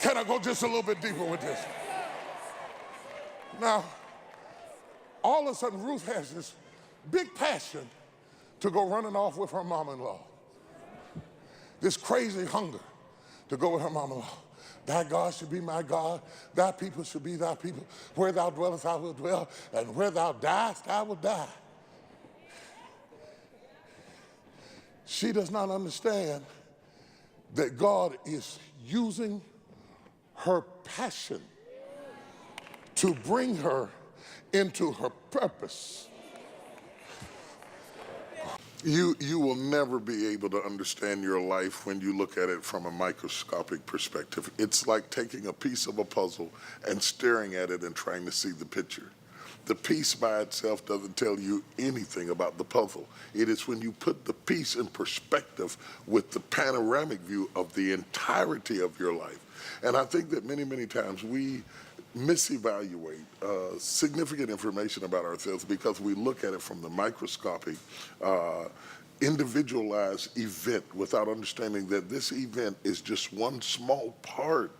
Can I go just a little bit deeper with this? Now, all of a sudden, Ruth has this big passion to go running off with her mama-in-law. This crazy hunger to go with her mama-in-law. Thy God should be my God. Thy people should be thy people. Where thou dwellest, I will dwell. And where thou diest, I will die. She does not understand that God is using her passion to bring her into her purpose. You will never be able to understand your life when you look at it from a microscopic perspective. It's like taking a piece of a puzzle and staring at it and trying to see the picture. The piece by itself doesn't tell you anything about the puzzle. It is when you put the piece in perspective with the panoramic view of the entirety of your life. And I think that many, many times we misevaluate significant information about ourselves because we look at it from the microscopic, individualized event without understanding that this event is just one small part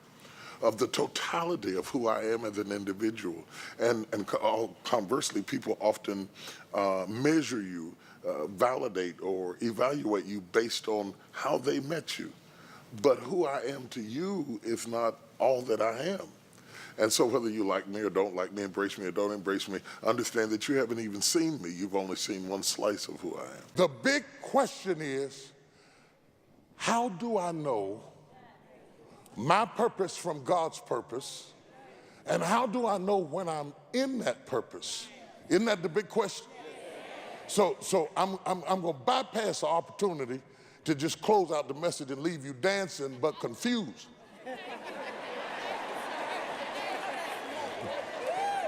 of the totality of who I am as an individual. And conversely, people often measure you, validate or evaluate you based on how they met you. But who I am to you is not all that I am. And so whether you like me or don't like me, embrace me or don't embrace me, understand that you haven't even seen me. You've only seen one slice of who I am. The big question is, how do I know my purpose from God's purpose? And how do I know when I'm in that purpose? Isn't that the big question? So I'm going to bypass the opportunity to just close out the message and leave you dancing but confused.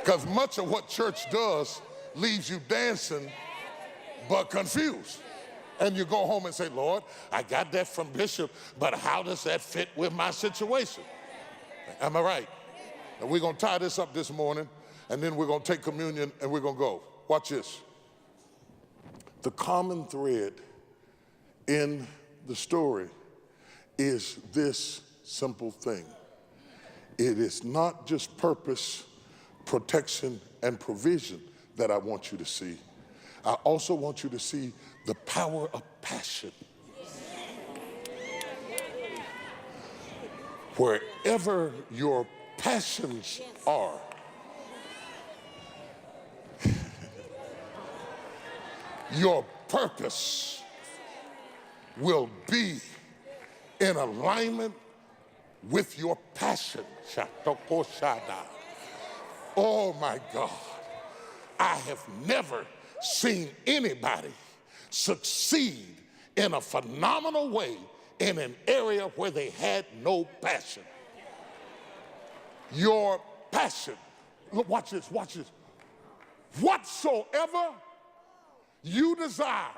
Because much of what church does leaves you dancing but confused. And you go home and say, Lord, I got that from Bishop, but how does that fit with my situation? Am I right? And we're going to tie this up this morning, and then we're going to take communion, and we're going to go. Watch this. The common thread in the story is this simple thing. It is not just purpose, protection, and provision that I want you to see. I also want you to see the power of passion. Wherever your passions are, your purpose will be in alignment with your passion. Oh my God, I have never seen anybody succeed in a phenomenal way in an area where they had no passion. Your passion. Look, watch this, watch this. Whatsoever you desire.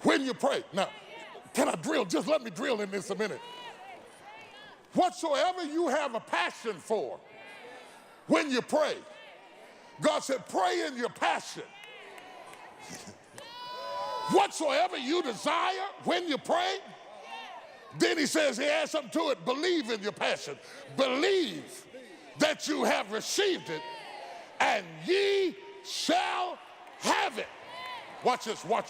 When you pray. Now, can I drill? Just let me drill in this a minute. Whatsoever you have a passion for, when you pray, God said, pray in your passion. Whatsoever you desire, when you pray, then he says, he adds something to it, believe in your passion. Believe that you have received it, and ye shall have it. Watch this, watch.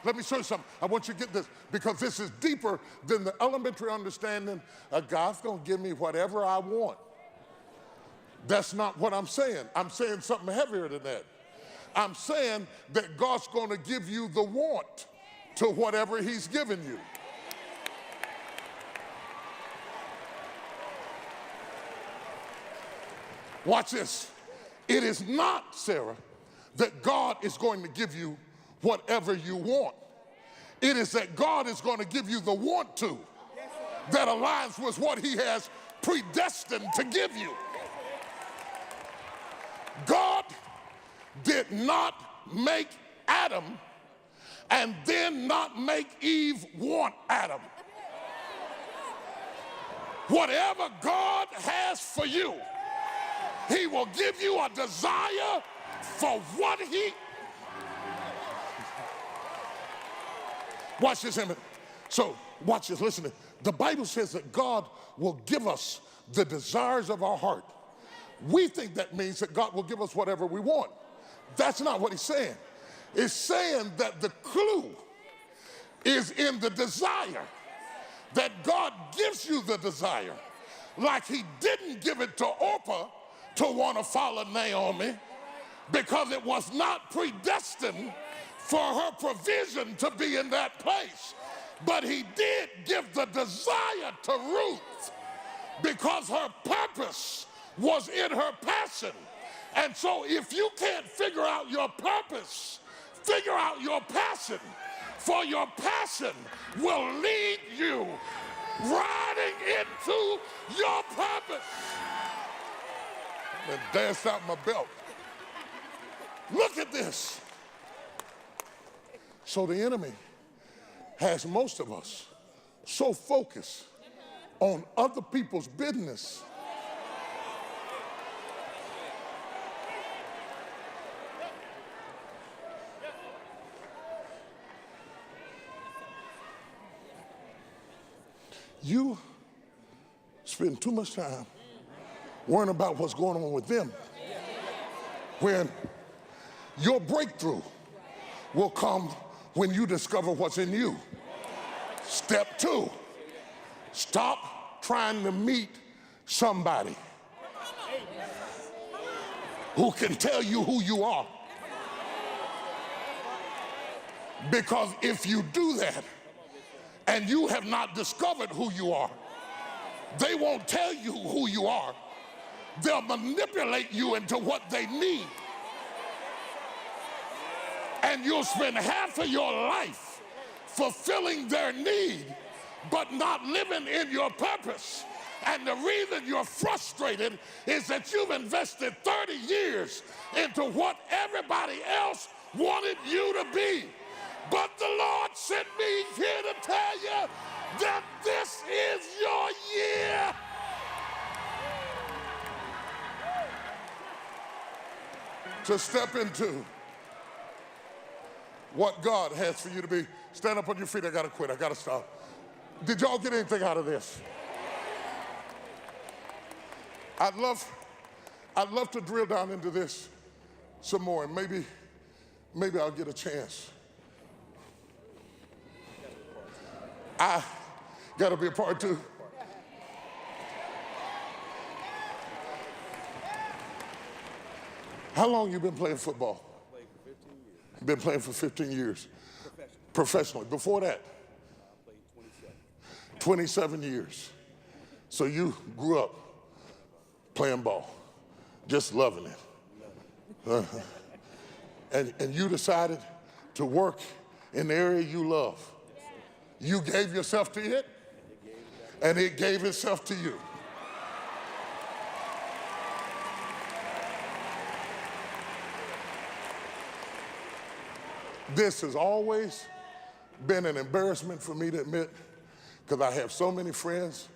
Let me show you something. I want you to get this, because this is deeper than the elementary understanding of God's going to give me whatever I want. That's not what I'm saying. I'm saying something heavier than that. I'm saying that God's going to give you the want to whatever he's given you. Watch this. It is not, Sarah, that God is going to give you whatever you want. It is that God is going to give you the want to that aligns with what he has predestined to give you. God did not make Adam and then not make Eve want Adam. Whatever God has for you, he will give you a desire for what he... Watch this, So watch this, listen. The Bible says that God will give us the desires of our heart. We think that means that God will give us whatever we want. That's not what he's saying. It's saying that the clue is in the desire, that God gives you the desire. Like he didn't give it to Orpah to want to follow Naomi, because it was not predestined for her provision to be in that place. But he did give the desire to Ruth because her purpose was in her passion. And so if you can't figure out your purpose, figure out your passion. For your passion will lead you riding into your purpose. And danced out my belt. Look at this. So the enemy has most of us so focused on other people's business you spend too much time worrying about what's going on with them, when your breakthrough will come when you discover what's in you. Step 2, stop trying to meet somebody who can tell you who you are. Because if you do that and you have not discovered who you are, they won't tell you who you are. They'll manipulate you into what they need. And you'll spend half of your life fulfilling their need, but not living in your purpose. And the reason you're frustrated is that you've invested 30 years into what everybody else wanted you to be. But the Lord sent me here to tell you that this is your year. To step into what God has for you to be. Stand up on your feet. I gotta quit. I gotta stop. Did y'all get anything out of this? I'd love to drill down into this some more, and maybe I'll get a chance. I gotta be a part 2. How long you been playing football? Played for 15 years. Been playing for 15 years. Professionally. Before that? I played 27. 27 years. So you grew up playing ball, just loving it. And you decided to work in the area you love. You gave yourself to it, and it gave itself to you. This has always been an embarrassment for me to admit, because I have so many friends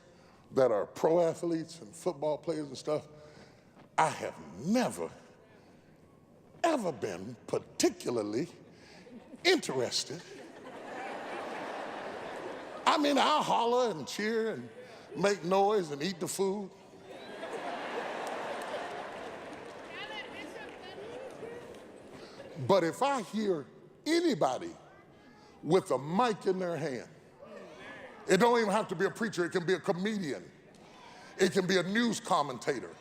that are pro athletes and football players and stuff. I have never, ever been particularly interested. I mean, I'll holler and cheer and make noise and eat the food. But if I hear anybody with a mic in their hand, it don't even have to be a preacher, it can be a comedian, it can be a news commentator.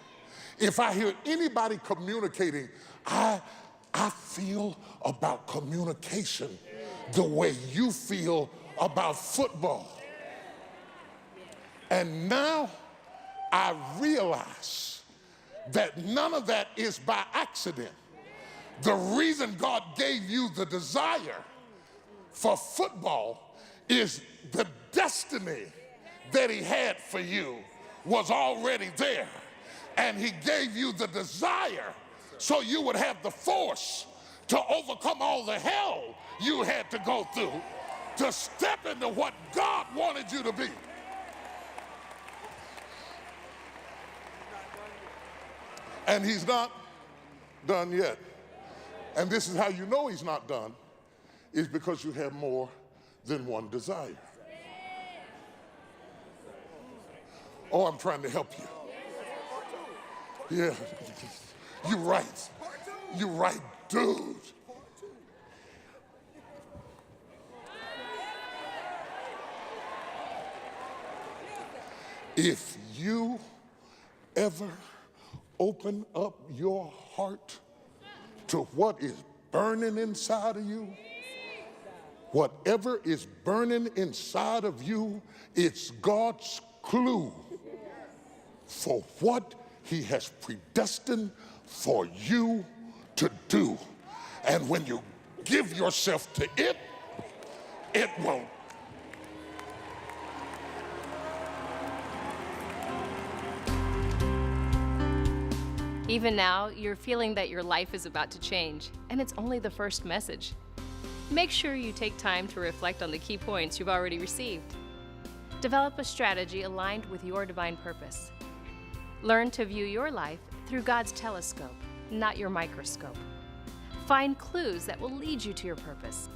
If I hear anybody communicating, I feel about communication the way you feel about football. And now I realize that none of that is by accident. The reason God gave you the desire for football is the destiny that he had for you was already there. And he gave you the desire so you would have the force to overcome all the hell you had to go through to step into what God wanted you to be. And he's not done yet. And this is how you know he's not done, is because you have more than one desire. Oh, I'm trying to help you. Yeah, you're right. You're right, dude. If you ever open up your heart to what is burning inside of you, whatever is burning inside of you, it's God's clue for what he has predestined for you to do. And when you give yourself to it, it will. Even now, you're feeling that your life is about to change, and it's only the first message. Make sure you take time to reflect on the key points you've already received. Develop a strategy aligned with your divine purpose. Learn to view your life through God's telescope, not your microscope. Find clues that will lead you to your purpose.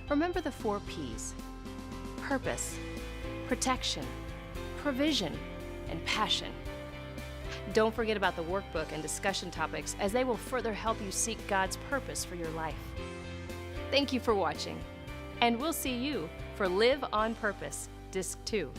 Remember the 4 P's: purpose, protection, provision, and passion. Don't forget about the workbook and discussion topics, as they will further help you seek God's purpose for your life. Thank you for watching, and we'll see you for Live on Purpose, Disc 2.